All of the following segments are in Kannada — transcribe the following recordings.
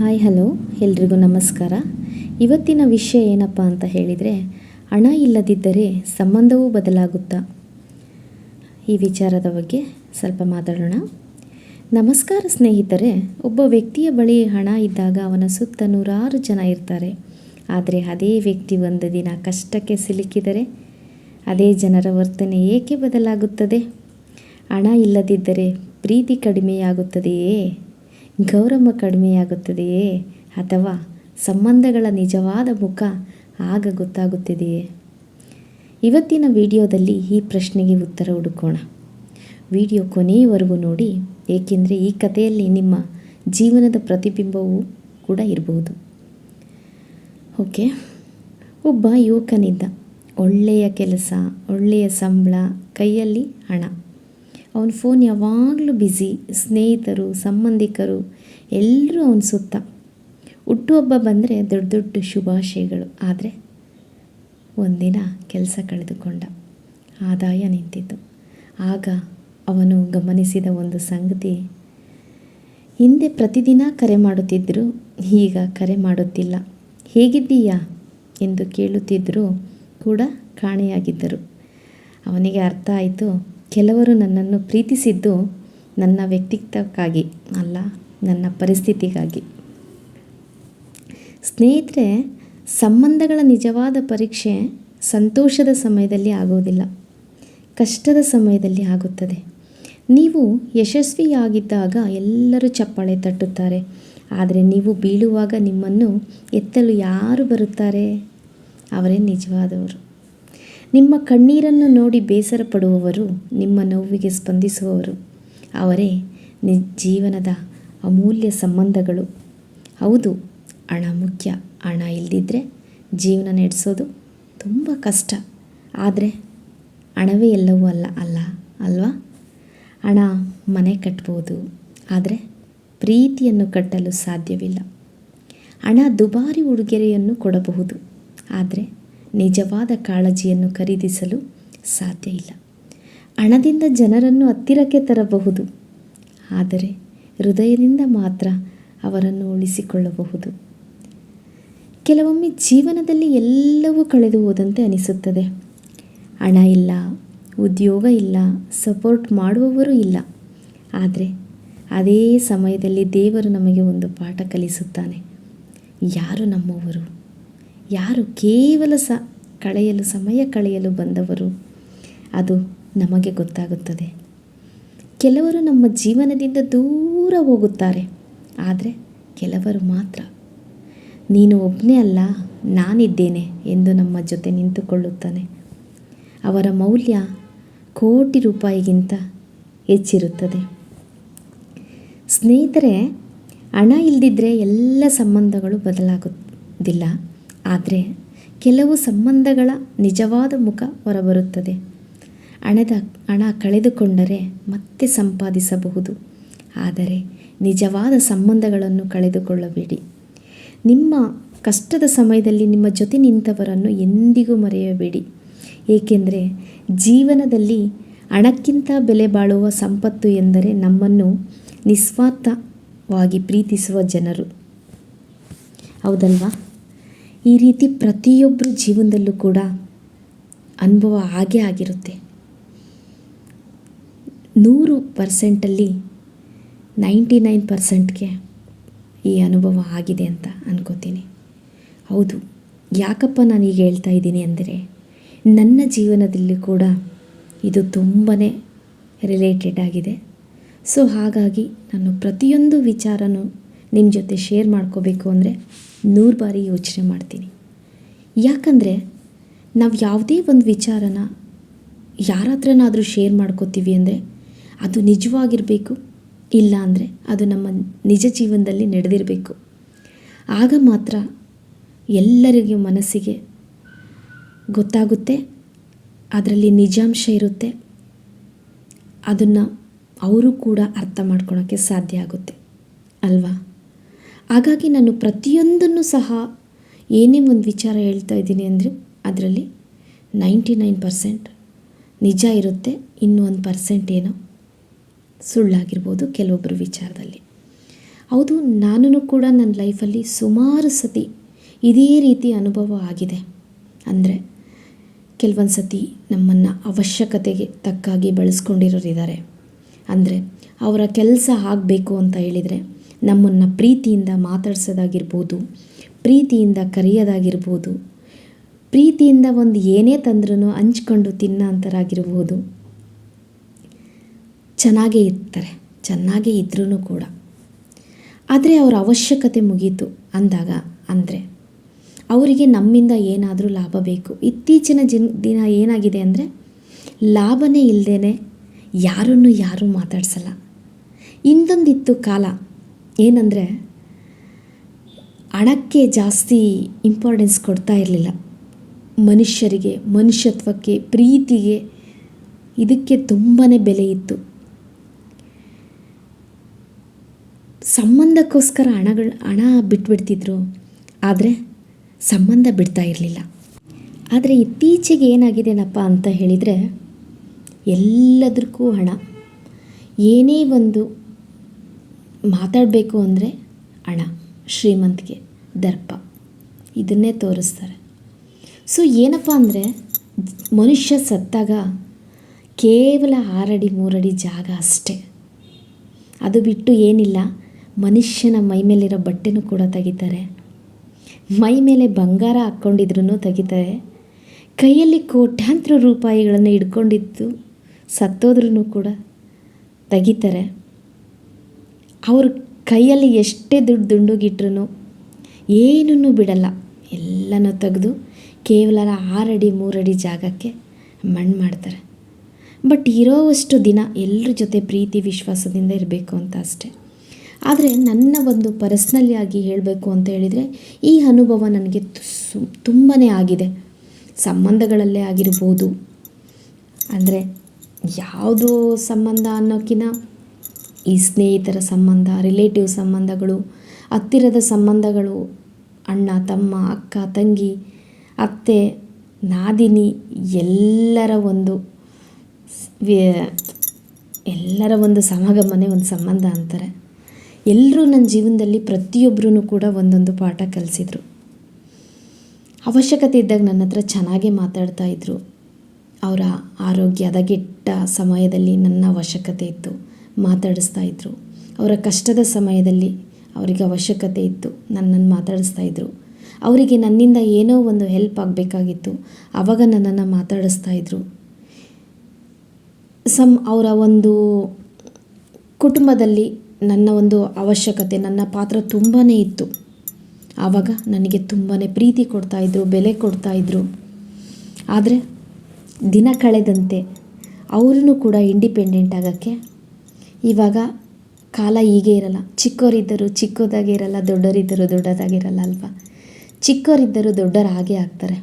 ಹಾಯ್ ಹಲೋ ಎಲ್ರಿಗೂ ನಮಸ್ಕಾರ. ಇವತ್ತಿನ ವಿಷಯ ಏನಪ್ಪ ಅಂತ ಹೇಳಿದರೆ, ಹಣ ಇಲ್ಲದಿದ್ದರೆ ಸಂಬಂಧವೂ ಬದಲಾಗುತ್ತಾ, ಈ ವಿಚಾರದ ಬಗ್ಗೆ ಸ್ವಲ್ಪ ಮಾತಾಡೋಣ. ನಮಸ್ಕಾರ ಸ್ನೇಹಿತರೆ. ಒಬ್ಬ ವ್ಯಕ್ತಿಯ ಬಳಿ ಹಣ ಇದ್ದಾಗ ಅವನ ಸುತ್ತ ನೂರಾರು ಜನ ಇರ್ತಾರೆ. ಆದರೆ ಅದೇ ವ್ಯಕ್ತಿ ಒಂದು ದಿನ ಕಷ್ಟಕ್ಕೆ ಸಿಲುಕಿದರೆ ಅದೇ ಜನರ ವರ್ತನೆ ಏಕೆ ಬದಲಾಗುತ್ತದೆ? ಹಣ ಇಲ್ಲದಿದ್ದರೆ ಪ್ರೀತಿ ಕಡಿಮೆಯಾಗುತ್ತದೆಯೇ? ಗೌರವ ಕಡಿಮೆಯಾಗುತ್ತದೆಯೇ? ಅಥವಾ ಸಂಬಂಧಗಳ ನಿಜವಾದ ಮುಖ ಆಗ ಗೊತ್ತಾಗುತ್ತದೆಯೇ? ಇವತ್ತಿನ ವಿಡಿಯೋದಲ್ಲಿ ಈ ಪ್ರಶ್ನೆಗೆ ಉತ್ತರ ಹುಡುಕೋಣ. ವಿಡಿಯೋ ಕೊನೆಯವರೆಗೂ ನೋಡಿ, ಏಕೆಂದರೆ ಈ ಕಥೆಯಲ್ಲಿ ನಿಮ್ಮ ಜೀವನದ ಪ್ರತಿಬಿಂಬವೂ ಕೂಡ ಇರಬಹುದು. ಓಕೆ. ಒಬ್ಬ ಯುವಕನಿದ್ದ. ಒಳ್ಳೆಯ ಕೆಲಸ, ಒಳ್ಳೆಯ ಸಂಬಳ, ಕೈಯಲ್ಲಿ ಹಣ. ಅವನ ಫೋನ್ ಯಾವಾಗಲೂ ಬ್ಯುಸಿ. ಸ್ನೇಹಿತರು, ಸಂಬಂಧಿಕರು ಎಲ್ಲರೂ ಅವನ ಸುತ್ತ. ಹುಟ್ಟುಹಬ್ಬ ಬಂದರೆ ದೊಡ್ಡ ದೊಡ್ಡ ಶುಭಾಶಯಗಳು. ಆದರೆ ಒಂದಿನ ಕೆಲಸ ಕಳೆದುಕೊಂಡ. ಆದಾಯ ನಿಂತಿತು. ಆಗ ಅವನು ಗಮನಿಸಿದ ಒಂದು ಸಂಗತಿ, ಹಿಂದೆ ಪ್ರತಿದಿನ ಕರೆ ಮಾಡುತ್ತಿದ್ದರು, ಈಗ ಕರೆ ಮಾಡುತ್ತಿಲ್ಲ. ಹೇಗಿದ್ದೀಯಾ ಎಂದು ಕೇಳುತ್ತಿದ್ದರೂ ಕೂಡ ಕಾಣೆಯಾಗಿದ್ದರು. ಅವನಿಗೆ ಅರ್ಥ ಆಯಿತು, ಕೆಲವರು ನನ್ನನ್ನು ಪ್ರೀತಿಸಿದ್ದು ನನ್ನ ವ್ಯಕ್ತಿತ್ವಕ್ಕಾಗಿ ಅಲ್ಲ, ನನ್ನ ಪರಿಸ್ಥಿತಿಗಾಗಿ. ಸ್ನೇಹಿತರೆ, ಸಂಬಂಧಗಳ ನಿಜವಾದ ಪರೀಕ್ಷೆ ಸಂತೋಷದ ಸಮಯದಲ್ಲಿ ಆಗೋದಿಲ್ಲ, ಕಷ್ಟದ ಸಮಯದಲ್ಲಿ ಆಗುತ್ತದೆ. ನೀವು ಯಶಸ್ವಿಯಾಗಿದ್ದಾಗ ಎಲ್ಲರೂ ಚಪ್ಪಾಳೆ ತಟ್ಟುತ್ತಾರೆ. ಆದರೆ ನೀವು ಬೀಳುವಾಗ ನಿಮ್ಮನ್ನು ಎತ್ತಲು ಯಾರು ಬರುತ್ತಾರೆ? ಅವರೇ ನಿಜವಾದವರು. ನಿಮ್ಮ ಕಣ್ಣೀರನ್ನು ನೋಡಿ ಬೇಸರ ಪಡುವವರು, ನಿಮ್ಮ ನೋವಿಗೆ ಸ್ಪಂದಿಸುವವರು, ಅವರೇ ಜೀವನದ ಅಮೂಲ್ಯ ಸಂಬಂಧಗಳು. ಹೌದು, ಹಣ ಮುಖ್ಯ. ಹಣ ಇಲ್ಲದಿದ್ದರೆ ಜೀವನ ನಡೆಸೋದು ತುಂಬ ಕಷ್ಟ. ಆದರೆ ಹಣವೇ ಎಲ್ಲವೂ ಅಲ್ವಾ? ಹಣ ಮನೆ ಕಟ್ಬೋದು, ಆದರೆ ಪ್ರೀತಿಯನ್ನು ಕಟ್ಟಲು ಸಾಧ್ಯವಿಲ್ಲ. ಹಣ ದುಬಾರಿ ಉಡುಗೊರೆಯನ್ನು ಕೊಡಬಹುದು, ಆದರೆ ನಿಜವಾದ ಕಾಳಜಿಯನ್ನು ಖರೀದಿಸಲು ಸಾಧ್ಯ ಇಲ್ಲ. ಹಣದಿಂದ ಜನರನ್ನು ಹತ್ತಿರಕ್ಕೆ ತರಬಹುದು, ಆದರೆ ಹೃದಯದಿಂದ ಮಾತ್ರ ಅವರನ್ನು ಉಳಿಸಿಕೊಳ್ಳಬಹುದು. ಕೆಲವೊಮ್ಮೆ ಜೀವನದಲ್ಲಿ ಎಲ್ಲವೂ ಕಳೆದು ಹೋದಂತೆ ಅನಿಸುತ್ತದೆ. ಹಣ ಇಲ್ಲ, ಉದ್ಯೋಗ ಇಲ್ಲ, ಸಪೋರ್ಟ್ ಮಾಡುವವರು ಇಲ್ಲ. ಆದರೆ ಅದೇ ಸಮಯದಲ್ಲಿ ದೇವರು ನಮಗೆ ಒಂದು ಪಾಠ ಕಲಿಸುತ್ತಾನೆ. ಯಾರು ನಮ್ಮವರು, ಯಾರು ಕೇವಲ ಸಮಯ ಕಳೆಯಲು ಬಂದವರು, ಅದು ನಮಗೆ ಗೊತ್ತಾಗುತ್ತದೆ. ಕೆಲವರು ನಮ್ಮ ಜೀವನದಿಂದ ದೂರ ಹೋಗುತ್ತಾರೆ, ಆದರೆ ಕೆಲವರು ಮಾತ್ರ ನೀನು ಒಬ್ಬನೇ ಅಲ್ಲ, ನಾನಿದ್ದೇನೆ ಎಂದು ನಮ್ಮ ಜೊತೆ ನಿಂತುಕೊಳ್ಳುತ್ತಾನೆ. ಅವರ ಮೌಲ್ಯ ಕೋಟಿ ರೂಪಾಯಿಗಿಂತ ಹೆಚ್ಚಿರುತ್ತದೆ. ಸ್ನೇಹಿತರೆ, ಹಣ ಇಲ್ಲದಿದ್ದರೆ ಎಲ್ಲ ಸಂಬಂಧಗಳು ಬದಲಾಗುವುದಿಲ್ಲ, ಆದರೆ ಕೆಲವು ಸಂಬಂಧಗಳ ನಿಜವಾದ ಮುಖ ಹೊರಬರುತ್ತದೆ. ಹಣ ಕಳೆದುಕೊಂಡರೆ ಮತ್ತೆ ಸಂಪಾದಿಸಬಹುದು, ಆದರೆ ನಿಜವಾದ ಸಂಬಂಧಗಳನ್ನು ಕಳೆದುಕೊಳ್ಳಬೇಡಿ. ನಿಮ್ಮ ಕಷ್ಟದ ಸಮಯದಲ್ಲಿ ನಿಮ್ಮ ಜೊತೆ ನಿಂತವರನ್ನು ಎಂದಿಗೂ ಮರೆಯಬೇಡಿ. ಏಕೆಂದರೆ ಜೀವನದಲ್ಲಿ ಹಣಕ್ಕಿಂತ ಬೆಲೆ ಬಾಳುವ ಸಂಪತ್ತು ಎಂದರೆ ನಮ್ಮನ್ನು ನಿಸ್ವಾರ್ಥವಾಗಿ ಪ್ರೀತಿಸುವ ಜನರು. ಹೌದಲ್ವಾ? ಈ ರೀತಿ ಪ್ರತಿಯೊಬ್ಬರ ಜೀವನದಲ್ಲೂ ಕೂಡ ಅನುಭವ ಆಗೇ ಆಗಿರುತ್ತೆ. 100%ಲ್ಲಿ 99%ಗೆ ಈ ಅನುಭವ ಆಗಿದೆ ಅಂತ ಅನ್ಕೋತೀನಿ. ಹೌದು, ಯಾಕಪ್ಪ ನಾನೀಗ ಹೇಳ್ತಾ ಇದ್ದೀನಿ ಅಂದರೆ, ನನ್ನ ಜೀವನದಲ್ಲಿ ಕೂಡ ಇದು ತುಂಬಾ ರಿಲೇಟೆಡ್ ಆಗಿದೆ. ಸೊ ಹಾಗಾಗಿ ನಾನು ಪ್ರತಿಯೊಂದು ವಿಚಾರನೂ ನಿಮ್ಮ ಜೊತೆ ಶೇರ್ ಮಾಡ್ಕೋಬೇಕು ಅಂದರೆ 100 ಬಾರಿ ಯೋಚನೆ ಮಾಡ್ತೀನಿ. ಯಾಕಂದರೆ ನಾವು ಯಾವುದೇ ಒಂದು ವಿಚಾರನ ಯಾರ ಹತ್ರನಾದರೂ ಶೇರ್ ಮಾಡ್ಕೋತೀವಿ ಅಂದರೆ ಅದು ನಿಜವಾಗಿರಬೇಕು, ಇಲ್ಲ ಅಂದರೆ ಅದು ನಮ್ಮ ನಿಜ ಜೀವನದಲ್ಲಿ ನಡೆದಿರಬೇಕು. ಆಗ ಮಾತ್ರ ಎಲ್ಲರಿಗೂ ಮನಸ್ಸಿಗೆ ಗೊತ್ತಾಗುತ್ತೆ, ಅದರಲ್ಲಿ ನಿಜಾಂಶ ಇರುತ್ತೆ, ಅದನ್ನು ಅವರು ಕೂಡ ಅರ್ಥ ಮಾಡ್ಕೊಳೋಕ್ಕೆ ಸಾಧ್ಯ ಆಗುತ್ತೆ ಅಲ್ವಾ? ಹಾಗಾಗಿ ನಾನು ಪ್ರತಿಯೊಂದನ್ನು ಸಹ ಏನೇ ಒಂದು ವಿಚಾರ ಹೇಳ್ತಾ ಇದ್ದೀನಿ ಅಂದರೆ ಅದರಲ್ಲಿ 99% ನಿಜ ಇರುತ್ತೆ, ಇನ್ನೂ 1% ಏನೋ ಸುಳ್ಳಾಗಿರ್ಬೋದು ಕೆಲವೊಬ್ಬರ ವಿಚಾರದಲ್ಲಿ. ಹೌದು, ನಾನು ಕೂಡ ನನ್ನ ಲೈಫಲ್ಲಿ ಸುಮಾರು ಸತಿ ಇದೇ ರೀತಿ ಅನುಭವ ಆಗಿದೆ. ಅಂದರೆ ಕೆಲವೊಂದು ಸತಿ ನಮ್ಮನ್ನು ಅವಶ್ಯಕತೆಗೆ ತಕ್ಕಾಗಿ ಬಳಸ್ಕೊಂಡಿರೋರಿದ್ದಾರೆ. ಅಂದರೆ ಅವರ ಕೆಲಸ ಆಗಬೇಕು ಅಂತ ಹೇಳಿದರೆ ನಮ್ಮನ್ನು ಪ್ರೀತಿಯಿಂದ ಮಾತಾಡ್ಸೋದಾಗಿರ್ಬೋದು, ಪ್ರೀತಿಯಿಂದ ಕರೆಯೋದಾಗಿರ್ಬೋದು, ಪ್ರೀತಿಯಿಂದ ಒಂದು ಏನೇ ತಂದ್ರೂ ಹಂಚ್ಕೊಂಡು ತಿನ್ನೋ ಅಂಥರಾಗಿರ್ಬೋದು. ಚೆನ್ನಾಗೇ ಇರ್ತಾರೆ, ಚೆನ್ನಾಗೇ ಇದ್ರೂ ಕೂಡ. ಆದರೆ ಅವರ ಅವಶ್ಯಕತೆ ಮುಗೀತು ಅಂದಾಗ, ಅಂದರೆ ಅವರಿಗೆ ನಮ್ಮಿಂದ ಏನಾದರೂ ಲಾಭ ಬೇಕು. ಇತ್ತೀಚಿನ ದಿನ ಏನಾಗಿದೆ ಅಂದರೆ ಲಾಭನೇ ಇಲ್ಲದೇ ಯಾರೂ ಮಾತಾಡ್ಸಲ್ಲ. ಇಂದೊಂದಿತ್ತು ಕಾಲ ಏನಂದರೆ ಹಣಕ್ಕೆ ಜಾಸ್ತಿ ಇಂಪಾರ್ಟೆನ್ಸ್ ಕೊಡ್ತಾ ಇರಲಿಲ್ಲ. ಮನುಷ್ಯರಿಗೆ, ಮನುಷ್ಯತ್ವಕ್ಕೆ, ಪ್ರೀತಿಗೆ, ಇದಕ್ಕೆ ತುಂಬಾ ಬೆಲೆ ಇತ್ತು. ಸಂಬಂಧಕ್ಕೋಸ್ಕರ ಹಣ ಬಿಟ್ಬಿಡ್ತಿದ್ರು, ಆದರೆ ಸಂಬಂಧ ಬಿಡ್ತಾ ಇರಲಿಲ್ಲ. ಆದರೆ ಇತ್ತೀಚೆಗೆ ಏನಾಗಿದೆನಪ್ಪ ಅಂತ ಹೇಳಿದರೆ ಎಲ್ಲದಕ್ಕೂ ಹಣ. ಏನೇ ಒಂದು ಮಾತಾಡಬೇಕು ಅಂದರೆ ಹಣ, ಶ್ರೀಮಂತಿಕೆ, ದರ್ಪ, ಇದನ್ನೇ ತೋರಿಸ್ತಾರೆ. ಸೊ ಏನಪ್ಪ ಅಂದರೆ ಮನುಷ್ಯ ಸತ್ತಾಗ ಕೇವಲ 6 ಅಡಿ 3 ಅಡಿ ಜಾಗ ಅಷ್ಟೇ. ಅದು ಬಿಟ್ಟು ಏನಿಲ್ಲ. ಮನುಷ್ಯನ ಮೈ ಮೇಲಿರೋ ಬಟ್ಟೆನೂ ಕೂಡ ತೆಗಿತಾರೆ, ಮೈ ಮೇಲೆ ಬಂಗಾರ ಹಾಕ್ಕೊಂಡಿದ್ರೂ ತೆಗಿತಾರೆ, ಕೈಯಲ್ಲಿ ಕೋಟ್ಯಾಂತರ ರೂಪಾಯಿಗಳನ್ನು ಹಿಡ್ಕೊಂಡಿದ್ದು ಸತ್ತೋದ್ರೂ ಕೂಡ ತೆಗಿತಾರೆ. ಅವ್ರ ಕೈಯಲ್ಲಿ ಎಷ್ಟೇ ದುಂಡುಗಿಟ್ರೂ ಏನನ್ನೂ ಬಿಡಲ್ಲ, ಎಲ್ಲನೂ ತೆಗೆದು ಕೇವಲ 6 ಅಡಿ 3 ಅಡಿ ಜಾಗಕ್ಕೆ ಮಣ್ಣು ಮಾಡ್ತಾರೆ. ಬಟ್ ಇರೋವಷ್ಟು ದಿನ ಎಲ್ಲರ ಜೊತೆ ಪ್ರೀತಿ ವಿಶ್ವಾಸದಿಂದ ಇರಬೇಕು ಅಂತ ಅಷ್ಟೆ. ಆದರೆ ನನ್ನ ಒಂದು ಪರ್ಸ್ನಲಿ ಆಗಿ ಹೇಳಬೇಕು ಅಂತ ಹೇಳಿದರೆ ಈ ಅನುಭವ ನನಗೆ ತುಂಬಾ ಆಗಿದೆ. ಸಂಬಂಧಗಳಲ್ಲೇ ಆಗಿರ್ಬೋದು, ಅಂದರೆ ಯಾವುದೋ ಸಂಬಂಧ ಅನ್ನೋಕ್ಕಿಂತ ಈ ಸ್ನೇಹಿತರ ಸಂಬಂಧ, ರಿಲೇಟಿವ್ ಸಂಬಂಧಗಳು, ಹತ್ತಿರದ ಸಂಬಂಧಗಳು, ಅಣ್ಣ ತಮ್ಮ, ಅಕ್ಕ ತಂಗಿ, ಅತ್ತೆ ನಾದಿನಿ, ಎಲ್ಲರ ಒಂದು ಸಮಾಗಮನೇ ಒಂದು ಸಂಬಂಧ ಅಂತಾರೆ. ಎಲ್ಲರೂ ನನ್ನ ಜೀವನದಲ್ಲಿ ಪ್ರತಿಯೊಬ್ಬರೂ ಕೂಡ ಒಂದೊಂದು ಪಾಠ ಕಲಿಸಿದ್ರು. ಅವಶ್ಯಕತೆ ಇದ್ದಾಗ ನನ್ನ ಹತ್ರ ಚೆನ್ನಾಗೇ ಮಾತಾಡ್ತಾಯಿದ್ರು. ಅವರ ಆರೋಗ್ಯ ಹದಗೆಟ್ಟ ಸಮಯದಲ್ಲಿ ನನ್ನ ಅವಶ್ಯಕತೆ ಇತ್ತು, ಮಾತಾಡಿಸ್ತಾಯಿದ್ರು. ಅವರ ಕಷ್ಟದ ಸಮಯದಲ್ಲಿ ಅವರಿಗೆ ಅವಶ್ಯಕತೆ ಇತ್ತು, ನನ್ನನ್ನು ಮಾತಾಡಿಸ್ತಾಯಿದ್ರು. ಅವರಿಗೆ ನನ್ನಿಂದ ಏನೋ ಒಂದು ಹೆಲ್ಪ್ ಆಗಬೇಕಾಗಿತ್ತು, ಆವಾಗ ನನ್ನನ್ನು ಮಾತಾಡಿಸ್ತಾಯಿದ್ರು. ಅವರ ಒಂದು ಕುಟುಂಬದಲ್ಲಿ ನನ್ನ ಒಂದು ಅವಶ್ಯಕತೆ, ನನ್ನ ಪಾತ್ರ ತುಂಬಾ ಇತ್ತು. ಆವಾಗ ನನಗೆ ತುಂಬಾ ಪ್ರೀತಿ ಕೊಡ್ತಾಯಿದ್ರು, ಬೆಲೆ ಕೊಡ್ತಾಯಿದ್ರು. ಆದರೆ ದಿನ ಕಳೆದಂತೆ ಅವ್ರೂ ಕೂಡ ಇಂಡಿಪೆಂಡೆಂಟ್ ಆಗೋಕ್ಕೆ ಇವಾಗ ಕಾಲ ಹೀಗೆ ಇರಲ್ಲ. ಚಿಕ್ಕವರಿದ್ದರೂ ಚಿಕ್ಕದಾಗೆ ಇರಲ್ಲ, ದೊಡ್ಡವರಿದ್ದರೂ ದೊಡ್ಡದಾಗಿರಲ್ಲ ಅಲ್ವಾ. ಚಿಕ್ಕವರಿದ್ದರೂ ದೊಡ್ಡವರು ಹಾಗೆ ಆಗ್ತಾರೆ.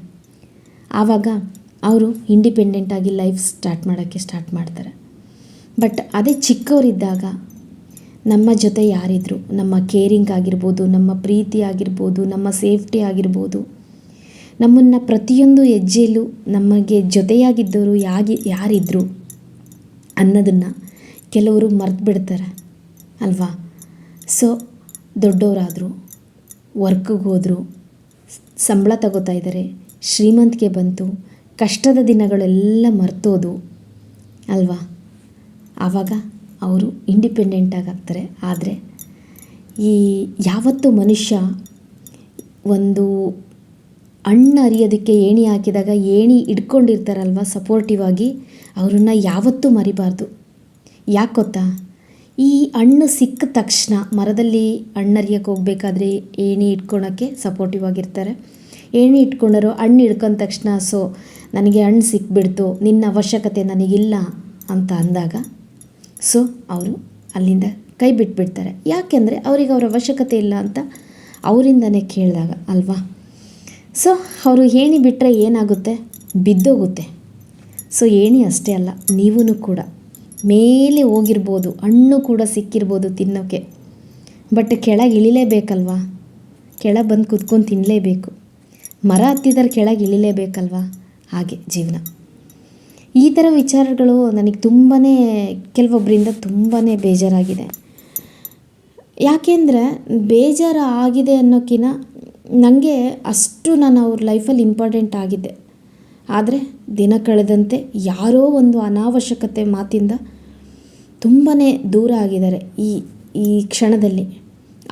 ಆವಾಗ ಅವರು ಇಂಡಿಪೆಂಡೆಂಟಾಗಿ ಲೈಫ್ ಸ್ಟಾರ್ಟ್ ಮಾಡ್ತಾರೆ. ಬಟ್ ಅದೇ ಚಿಕ್ಕವರಿದ್ದಾಗ ನಮ್ಮ ಜೊತೆ ಯಾರಿದ್ರು, ನಮ್ಮ ಕೇರಿಂಗ್ ಆಗಿರ್ಬೋದು, ನಮ್ಮ ಪ್ರೀತಿ ಆಗಿರ್ಬೋದು, ನಮ್ಮ ಸೇಫ್ಟಿ ಆಗಿರ್ಬೋದು, ನಮ್ಮನ್ನು ಪ್ರತಿಯೊಂದು ಹೆಜ್ಜೆಯಲ್ಲೂ ನಮಗೆ ಜೊತೆಯಾಗಿದ್ದವರು ಯಾರಿದ್ರು ಅನ್ನೋದನ್ನು ಕೆಲವರು ಮರ್ತು ಬಿಡ್ತಾರೆ ಅಲ್ವಾ. ಸೊ ದೊಡ್ಡವರಾದರು, ವರ್ಕ್ಗೆ ಹೋದರು, ಸಂಬಳ ತಗೋತಾ ಇದ್ದಾರೆ, ಶ್ರೀಮಂತಿಕೆ ಬಂತು, ಕಷ್ಟದ ದಿನಗಳೆಲ್ಲ ಮರ್ತೋದು ಅಲ್ವಾ. ಆವಾಗ ಅವರು ಇಂಡಿಪೆಂಡೆಂಟಾಗಿ ಆಗ್ತಾರೆ. ಆದರೆ ಯಾವತ್ತೂ ಮನುಷ್ಯ ಒಂದು ಹಣ್ಣು ಹರಿಯೋದಕ್ಕೆ ಏಣಿ ಹಾಕಿದಾಗ ಏಣಿ ಹಿಡ್ಕೊಂಡಿರ್ತಾರಲ್ವ ಸಪೋರ್ಟಿವ್ ಆಗಿ, ಅವರನ್ನು ಯಾವತ್ತೂ ಮರಿಬಾರ್ದು. ಯಾಕೆ ಗೊತ್ತಾ, ಈ ಹಣ್ಣು ಸಿಕ್ಕ ತಕ್ಷಣ ಮರದಲ್ಲಿ ಹಣ್ಣು ಹರಿಯೋಕ್ಕೆ ಹೋಗ್ಬೇಕಾದ್ರೆ ಏಣಿ ಇಟ್ಕೊಳಕ್ಕೆ ಸಪೋರ್ಟಿವ್ ಆಗಿರ್ತಾರೆ. ಏಣಿ ಇಟ್ಕೊಂಡರು ಹಣ್ಣು ಹಿಡ್ಕೊಂಡ ತಕ್ಷಣ ಸೊ ನನಗೆ ಹಣ್ಣು ಸಿಕ್ಬಿಡ್ತು, ನಿನ್ನ ಅವಶ್ಯಕತೆ ನನಗಿಲ್ಲ ಅಂತ ಅಂದಾಗ ಸೊ ಅವರು ಅಲ್ಲಿಂದ ಕೈ ಬಿಟ್ಬಿಡ್ತಾರೆ. ಯಾಕೆಂದರೆ ಅವರಿಗೆ ಅವರ ಅವಶ್ಯಕತೆ ಇಲ್ಲ ಅಂತ ಅವರಿಂದನೇ ಕೇಳಿದಾಗ ಅಲ್ವಾ. ಸೊ ಅವರು ಏಣಿ ಬಿಟ್ಟರೆ ಏನಾಗುತ್ತೆ, ಬಿದ್ದೋಗುತ್ತೆ. ಸೊ ಏಣಿ ಅಷ್ಟೇ ಅಲ್ಲ, ನೀವೂ ಕೂಡ ಮೇಲೆ ಹೋಗಿರ್ಬೋದು, ಹಣ್ಣು ಕೂಡ ಸಿಕ್ಕಿರ್ಬೋದು ತಿನ್ನೋಕ್ಕೆ, ಬಟ್ ಕೆಳಗೆ ಇಳಿಲೇಬೇಕಲ್ವಾ. ಕೆಳಗೆ ಬಂದು ಕುತ್ಕೊಂಡು ತಿನ್ನಲೇಬೇಕು. ಮರ ಹತ್ತಿದರೆ ಕೆಳಗೆ ಇಳಿಲೇಬೇಕಲ್ವಾ. ಹಾಗೆ ಜೀವನ. ಈ ಥರ ವಿಚಾರಗಳು ನನಗೆ ಕೆಲವೊಬ್ಬರಿಂದ ತುಂಬಾ ಬೇಜಾರಾಗಿದೆ. ಯಾಕೆಂದರೆ ಬೇಜಾರು ಆಗಿದೆ ಅನ್ನೋಕ್ಕಿಂತ ನನಗೆ ಅಷ್ಟು ನಾನು ಅವ್ರ ಲೈಫಲ್ಲಿ ಇಂಪಾರ್ಟೆಂಟ್ ಆಗಿದ್ದೆ. ಆದರೆ ದಿನ ಕಳೆದಂತೆ ಯಾರೋ ಒಂದು ಅನಾವಶ್ಯಕತೆ ಮಾತಿಂದ ತುಂಬಾ ದೂರ ಆಗಿದ್ದಾರೆ ಈ ಕ್ಷಣದಲ್ಲಿ.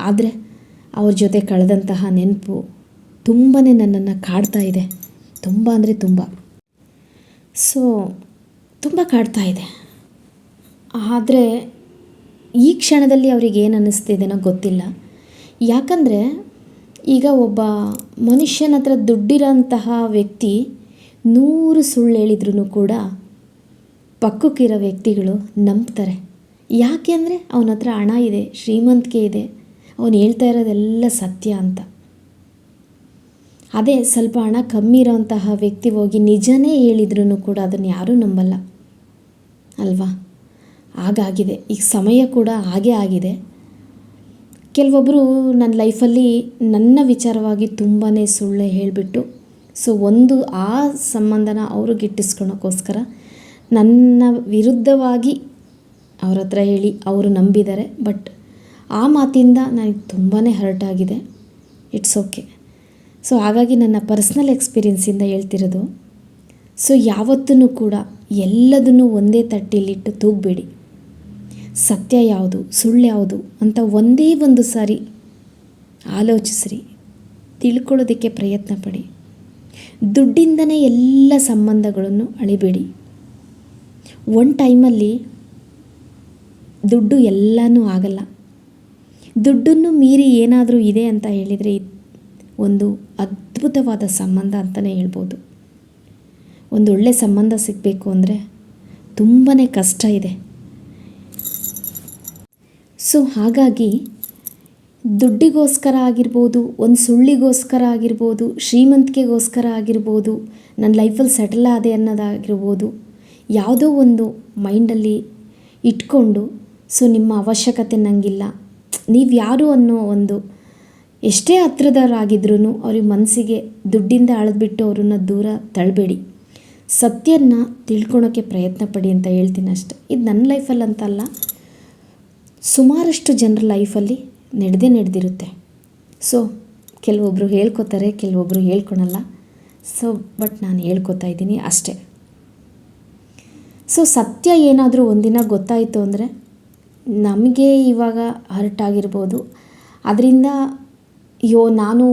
ಆದರೆ ಅವ್ರ ಜೊತೆ ಕಳೆದಂತಹ ನೆನಪು ತುಂಬಾ ನನ್ನನ್ನು ಕಾಡ್ತಾ ಇದೆ. ತುಂಬ ಅಂದರೆ ತುಂಬ. ಸೊ ತುಂಬ ಕಾಡ್ತಾ ಇದೆ. ಆದರೆ ಈ ಕ್ಷಣದಲ್ಲಿ ಅವ್ರಿಗೆ ಏನು ಅನ್ನಿಸ್ತಿದೆನೋ ಗೊತ್ತಿಲ್ಲ. ಯಾಕಂದರೆ ಈಗ ಒಬ್ಬ ಮನುಷ್ಯನ ಹತ್ರ ದುಡ್ಡಿರೋಂತಹ ವ್ಯಕ್ತಿ 100 ಸುಳ್ಳು ಹೇಳಿದ್ರೂ ಕೂಡ ಪಕ್ಕಕ್ಕಿರೋ ವ್ಯಕ್ತಿಗಳು ನಂಬ್ತಾರೆ. ಯಾಕೆ ಅಂದರೆ ಅವನ ಹತ್ರ ಹಣ ಇದೆ, ಶ್ರೀಮಂತಿಕೆ ಇದೆ, ಅವನು ಹೇಳ್ತಾ ಇರೋದೆಲ್ಲ ಸತ್ಯ ಅಂತ. ಅದೇ ಸ್ವಲ್ಪ ಹಣ ಕಮ್ಮಿ ಇರೋಂತಹ ವ್ಯಕ್ತಿ ಹೋಗಿ ನಿಜನೇ ಹೇಳಿದ್ರೂ ಕೂಡ ಅದನ್ನು ಯಾರೂ ನಂಬಲ್ಲ ಅಲ್ವಾ? ಹಾಗಾಗಿದೆ. ಈಗ ಸಮಯ ಕೂಡ ಹಾಗೇ ಆಗಿದೆ. ಕೆಲವೊಬ್ಬರು ನನ್ನ ಲೈಫಲ್ಲಿ ನನ್ನ ವಿಚಾರವಾಗಿ ತುಂಬಾ ಸುಳ್ಳು ಹೇಳಿಬಿಟ್ಟು ಒಂದು ಆ ಸಂಬಂಧನ ಅವರು ಗಿಟ್ಟಿಸ್ಕೊಳೋಕ್ಕೋಸ್ಕರ ನನ್ನ ವಿರುದ್ಧವಾಗಿ ಅವ್ರ ಹತ್ರ ಹೇಳಿ ಅವರು ನಂಬಿದ್ದಾರೆ. ಬಟ್ ಆ ಮಾತಿಂದ ನನಗೆ ತುಂಬಾ ಹರ್ಟ್ ಆಗಿದೆ. It's okay. ಹಾಗಾಗಿ ನನ್ನ ಪರ್ಸ್ನಲ್ ಎಕ್ಸ್ಪೀರಿಯೆನ್ಸಿಂದ ಹೇಳ್ತಿರೋದು. ಯಾವತ್ತೂ ಕೂಡ ಎಲ್ಲದನ್ನು ಒಂದೇ ತಟ್ಟೆಯಲ್ಲಿಟ್ಟು ತೂಗಬೇಡಿ. ಸತ್ಯ ಯಾವುದು, ಸುಳ್ಳು ಯಾವುದು ಅಂತ ಒಂದೇ ಒಂದು ಸಾರಿ ಆಲೋಚಿಸ್ರಿ, ತಿಳ್ಕೊಳ್ಳೋದಕ್ಕೆ ಪ್ರಯತ್ನ ಪಡಿ. ದುಡ್ಡಿಂದನೇ ಎಲ್ಲ ಸಂಬಂಧಗಳನ್ನು ಅಳಿಬೇಡಿ. ಒಂದು ಟೈಮಲ್ಲಿ ದುಡ್ಡು ಎಲ್ಲನೂ ಆಗಲ್ಲ. ದುಡ್ಡನ್ನು ಮೀರಿ ಏನಾದರೂ ಇದೆ ಅಂತ ಹೇಳಿದರೆ ಒಂದು ಅದ್ಭುತವಾದ ಸಂಬಂಧ ಅಂತಲೇ ಹೇಳ್ಬೋದು. ಒಂದು ಒಳ್ಳೆ ಸಂಬಂಧ ಸಿಗಬೇಕು ಅಂದರೆ ತುಂಬಾ ಕಷ್ಟ ಇದೆ. ಹಾಗಾಗಿ ದುಡ್ಡಿಗೋಸ್ಕರ ಆಗಿರ್ಬೋದು, ಒಂದು ಸುಳ್ಳಿಗೋಸ್ಕರ ಆಗಿರ್ಬೋದು, ಶ್ರೀಮಂತಿಕೆಗೋಸ್ಕರ ಆಗಿರ್ಬೋದು, ನನ್ನ ಲೈಫಲ್ಲಿ ಸೆಟಲ್ ಆದೆ ಅನ್ನೋದಾಗಿರ್ಬೋದು, ಯಾವುದೋ ಒಂದು ಮೈಂಡಲ್ಲಿ ಇಟ್ಕೊಂಡು ನಿಮ್ಮ ಅವಶ್ಯಕತೆ ನನಗಿಲ್ಲ, ನೀವು ಯಾರು ಅನ್ನೋ ಒಂದು ಎಷ್ಟೇ ಹತ್ರದವರಾಗಿದ್ರೂ ಅವ್ರಿಗೆ ಮನಸ್ಸಿಗೆ ದುಡ್ಡಿಂದ ಅಳೆದ್ಬಿಟ್ಟು ಅವ್ರನ್ನ ದೂರ ತಳ್ಳಬೇಡಿ. ಸತ್ಯನ ತಿಳ್ಕೊಳೋಕ್ಕೆ ಪ್ರಯತ್ನ ಪಡಿ ಅಂತ ಹೇಳ್ತೀನಿ ಅಷ್ಟೆ. ಇದು ನನ್ನ ಲೈಫಲ್ಲಿ ಅಂತಲ್ಲ, ಸುಮಾರಷ್ಟು ಜನರ ಲೈಫಲ್ಲಿ ನಡೆದಿರುತ್ತೆ. ಕೆಲವೊಬ್ಬರು ಹೇಳ್ಕೊತಾರೆ, ಕೆಲವೊಬ್ಬರು ಹೇಳ್ಕೊಳಲ್ಲ. ಬಟ್ ನಾನು ಹೇಳ್ಕೊತಾ ಇದ್ದೀನಿ ಅಷ್ಟೇ. ಸತ್ಯ ಏನಾದರೂ ಒಂದಿನ ಗೊತ್ತಾಯಿತು ಅಂದರೆ ನಮಗೆ ಇವಾಗ ಹರ್ಟ್ ಆಗಿರ್ಬೋದು. ಅದರಿಂದ ನಾನು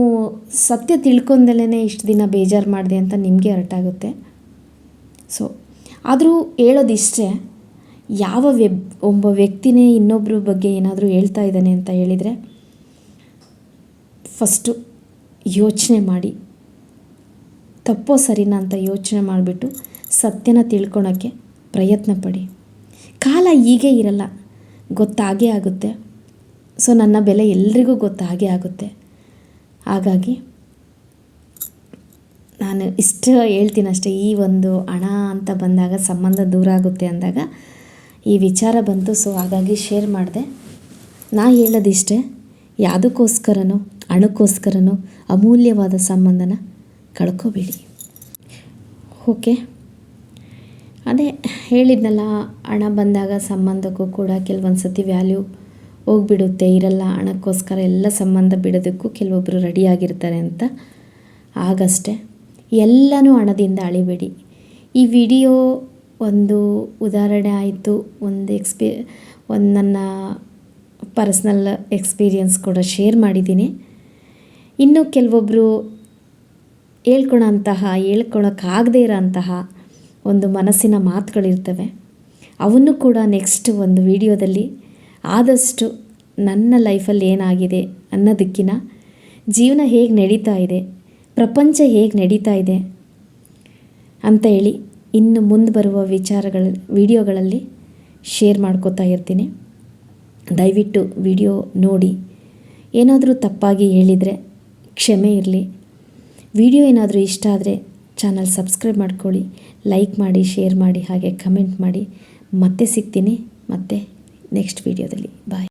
ಸತ್ಯ ತಿಳ್ಕೊಂಡಲೇ ಇಷ್ಟು ದಿನ ಬೇಜಾರು ಮಾಡಿದೆ ಅಂತ ನಿಮಗೆ ಹರ್ಟ್ ಆಗುತ್ತೆ. ಆದರೂ ಹೇಳೋದಿಷ್ಟೇ, ಒಬ್ಬ ವ್ಯಕ್ತಿನೇ ಇನ್ನೊಬ್ಬರ ಬಗ್ಗೆ ಏನಾದರೂ ಹೇಳ್ತಾ ಇದ್ದಾನೆ ಅಂತ ಹೇಳಿದರೆ ಫಸ್ಟು ಯೋಚನೆ ಮಾಡಿ, ತಪ್ಪೋ ಸರಿನಾ ಅಂತ ಯೋಚನೆ ಮಾಡಿಬಿಟ್ಟು ಸತ್ಯನ ತಿಳ್ಕೊಳಕ್ಕೆ ಪ್ರಯತ್ನ ಪಡಿ. ಕಾಲ ಹೀಗೆ ಇರಲ್ಲ, ಗೊತ್ತಾಗೇ ಆಗುತ್ತೆ. ನನ್ನ ಬೆಲೆ ಎಲ್ರಿಗೂ ಗೊತ್ತಾಗೇ ಆಗುತ್ತೆ. ಹಾಗಾಗಿ ನಾನು ಇಷ್ಟು ಹೇಳ್ತೀನಿ ಅಷ್ಟೇ. ಈ ಒಂದು ಹಣ ಅಂತ ಬಂದಾಗ, ಸಂಬಂಧ ದೂರ ಆಗುತ್ತೆ ಅಂದಾಗ ಈ ವಿಚಾರ ಬಂತು. ಹಾಗಾಗಿ ಶೇರ್ ಮಾಡಿದೆ. ನಾ ಹೇಳೋದಿಷ್ಟೇ, ಯಾವುದಕ್ಕೋಸ್ಕರನೋ ಹಣಕ್ಕೋಸ್ಕರನೋ ಅಮೂಲ್ಯವಾದ ಸಂಬಂಧನ ಕಳ್ಕೊಬೇಡಿ. ಓಕೆ. ಅದೇ ಹೇಳಿದ್ನಲ್ಲ, ಹಣ ಬಂದಾಗ ಸಂಬಂಧಕ್ಕೂ ಕೂಡ ಕೆಲವೊಂದು ಸತಿ ವ್ಯಾಲ್ಯೂ ಹೋಗಿಬಿಡುತ್ತೆ, ಇರಲ್ಲ. ಹಣಕ್ಕೋಸ್ಕರ ಎಲ್ಲ ಸಂಬಂಧ ಬಿಡೋದಕ್ಕೂ ಕೆಲವೊಬ್ಬರು ರೆಡಿಯಾಗಿರ್ತಾರೆ ಅಂತ. ಆಗಷ್ಟೇ ಎಲ್ಲನೂ ಹಣದಿಂದ ಅಳಿಬೇಡಿ. ಈ ವಿಡಿಯೋ ಒಂದು ಉದಾಹರಣೆ ಆಯಿತು. ಒಂದು ನನ್ನ ಪರ್ಸ್ನಲ್ ಎಕ್ಸ್ಪೀರಿಯನ್ಸ್ ಕೂಡ ಶೇರ್ ಮಾಡಿದ್ದೀನಿ. ಇನ್ನು ಕೆಲವೊಬ್ಬರು ಹೇಳ್ಕೊಳಕ್ಕಾಗದೇ ಇರೋಂತಹ ಒಂದು ಮನಸ್ಸಿನ ಮಾತುಗಳಿರ್ತವೆ. ಅವನ್ನು ಕೂಡ ನೆಕ್ಸ್ಟ್ ಒಂದು ವಿಡಿಯೋದಲ್ಲಿ ಆದಷ್ಟು ನನ್ನ ಲೈಫಲ್ಲಿ ಏನಾಗಿದೆ ಅನ್ನೋದಕ್ಕಿಂತ ಜೀವನ ಹೇಗೆ ನಡೀತಾ ಇದೆ, ಪ್ರಪಂಚ ಹೇಗೆ ನಡೀತಾ ಇದೆ ಅಂತ ಹೇಳಿ ಇನ್ನು ಮುಂದೆ ಬರುವ ವಿಡಿಯೋಗಳಲ್ಲಿ ಶೇರ್ ಮಾಡ್ಕೋತಾ ಇರ್ತೀನಿ. ದಯವಿಟ್ಟು ವಿಡಿಯೋ ನೋಡಿ. ಏನಾದರೂ ತಪ್ಪಾಗಿ ಹೇಳಿದರೆ ಕ್ಷಮೆ ಇರಲಿ. ವಿಡಿಯೋ ಏನಾದರೂ ಇಷ್ಟ ಆದರೆ ಚಾನಲ್ ಸಬ್ಸ್ಕ್ರೈಬ್ ಮಾಡ್ಕೊಳ್ಳಿ, ಲೈಕ್ ಮಾಡಿ, ಶೇರ್ ಮಾಡಿ, ಹಾಗೆ ಕಮೆಂಟ್ ಮಾಡಿ. ಮತ್ತೆ ಸಿಗ್ತೀನಿ ನೆಕ್ಸ್ಟ್ ವಿಡಿಯೋದಲ್ಲಿ. ಬಾಯ್.